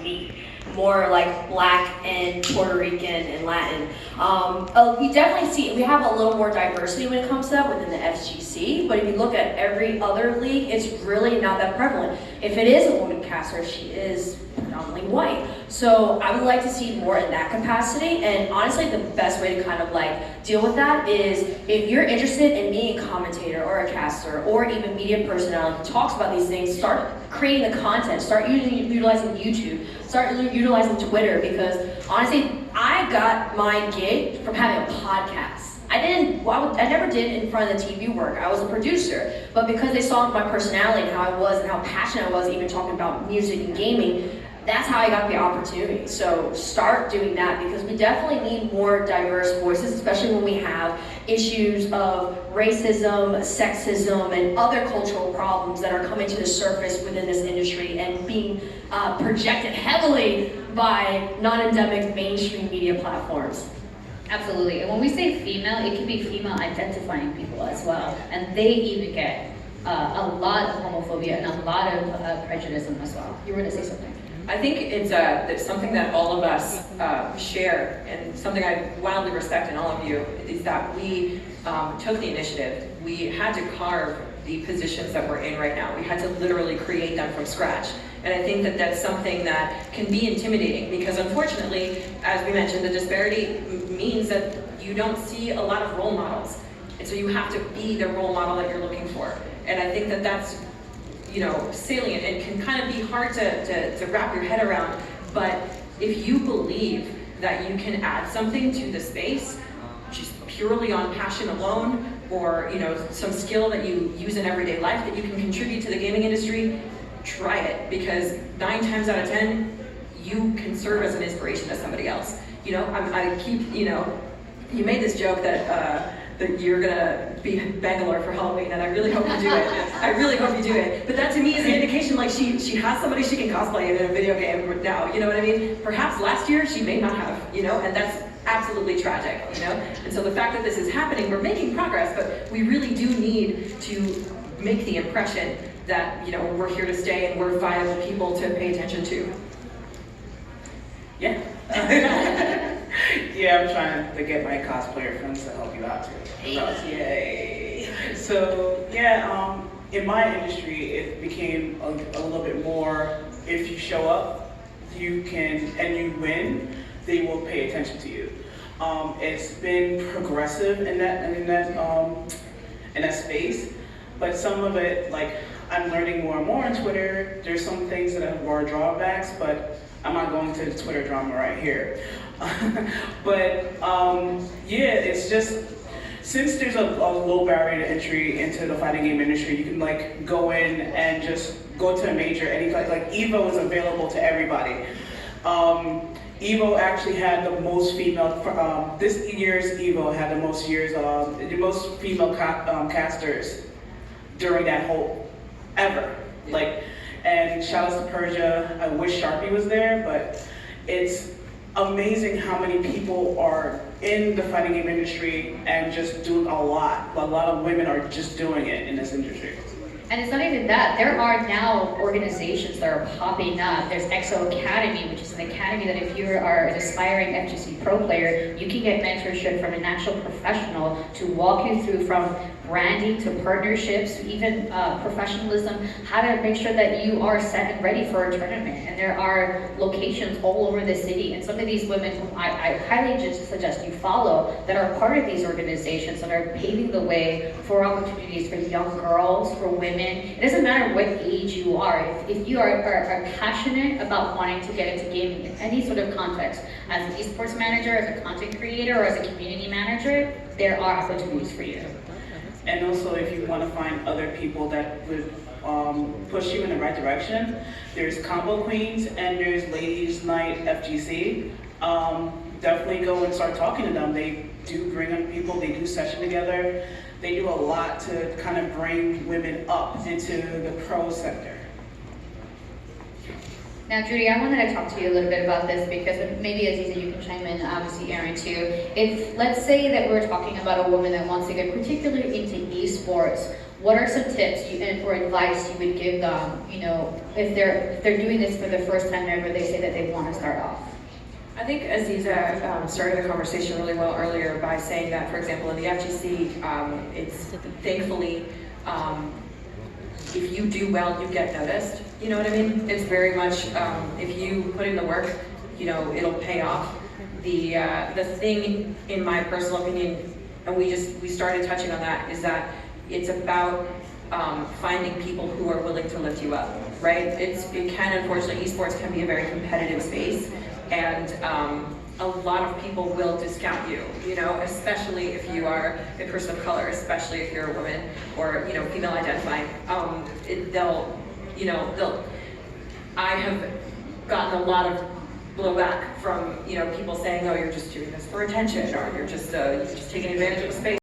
unique, more like Black and Puerto Rican and Latin. We definitely we have a little more diversity when it comes to that within the FGC, but if you look at every other league, it's really not that prevalent. If it is a woman caster, she is predominantly white. So I would like to see more in that capacity, and honestly the best way to kind of like deal with that is if you're interested in being a commentator or a caster or even media personality who talks about these things, start creating the content, start utilizing YouTube, start utilizing Twitter, because honestly I got my gig from having a podcast. I never did in front of the TV work. I was a producer, but because they saw my personality and how I was and how passionate I was even talking about music and gaming, that's how I got the opportunity. So start doing that, because we definitely need more diverse voices, especially when we have issues of racism, sexism, and other cultural problems that are coming to the surface within this industry and being projected heavily by non-endemic mainstream media platforms. Absolutely, and when we say female, it can be female identifying people as well, and they even get a lot of homophobia and a lot of prejudice as well. You were going to say something? I think it's something that all of us share, and something I wildly respect in all of you, is that we took the initiative. We had to carve the positions that we're in right now. We had to literally create them from scratch. And I think that that's something that can be intimidating, because unfortunately, as we mentioned, the disparity means that you don't see a lot of role models. And so you have to be the role model that you're looking for. And I think that that's, you know, salient and can kind of be hard to wrap your head around. But if you believe that you can add something to the space, just purely on passion alone, or some skill that you use in everyday life that you can contribute to the gaming industry, try it, because 9 times out of 10, you can serve as an inspiration to somebody else. I keep, you made this joke that you're gonna be in Bangalore for Halloween, and I really hope you do it. I really hope you do it. But that to me is an indication like she has somebody she can cosplay in a video game now, you know what I mean? Perhaps last year she may not have, and that's absolutely tragic, And so the fact that this is happening, we're making progress, but we really do need to make the impression that, we're here to stay and we're viable people to pay attention to. Yeah. Yeah, I'm trying to get my cosplayer friends to help you out too. Yay! So yeah, in my industry, it became a little bit more. If you show up, you can, and you win, they will pay attention to you. It's been progressive in that space, but some of it, like, I'm learning more and more on Twitter. There's some things that have more drawbacks, but I'm not going to the Twitter drama right here. But yeah, it's just, since there's a low barrier to entry into the fighting game industry, you can like go in and just go to a major, like Evo is available to everybody. Evo actually had the most female, this year's Evo had the most female casters during that whole, ever. Like, and shout out to Persia. I wish Sharpie was there, but it's amazing how many people are in the fighting game industry and just doing a lot. A lot of women are just doing it in this industry. And it's not even that. There are now organizations that are popping up. There's EXO Academy, which is an academy that if you are an aspiring FGC pro player, you can get mentorship from an actual professional to walk you through from branding to partnerships, even professionalism, how to make sure that you are set and ready for a tournament. And there are locations all over the city, and some of these women whom I highly just suggest you follow that are part of these organizations that are paving the way for opportunities for young girls, for women. It doesn't matter what age you are. If you are passionate about wanting to get into gaming in any sort of context, as an esports manager, as a content creator, or as a community manager, there are opportunities for you. And also, if you want to find other people that would push you in the right direction, there's Combo Queens and there's Ladies Night FGC. Definitely go and start talking to them. They do bring in people, they do session together. They do a lot to kind of bring women up into the pro sector. Now, Judy, I wanted to talk to you a little bit about this because maybe Aziza, you can chime in, obviously Aaron too. If, let's say that we're talking about a woman that wants to get particularly into esports, what are some tips or advice you would give them, you know, if they're doing this for the first time ever, they say that they want to start off? I think Aziza started the conversation really well earlier by saying that, for example, in the FGC, it's thankfully, if you do well, you get noticed. You know what I mean? It's very much, if you put in the work, you know, it'll pay off. The thing, in my personal opinion, and we started touching on that, is that it's about finding people who are willing to lift you up, right? It can, unfortunately, esports can be a very competitive space, and a lot of people will discount you, you know, especially if you are a person of color, especially if you're a woman or, you know, female identifying. I have gotten a lot of blowback from, you know, people saying, oh, you're just doing this for attention, or you're just taking advantage of the space.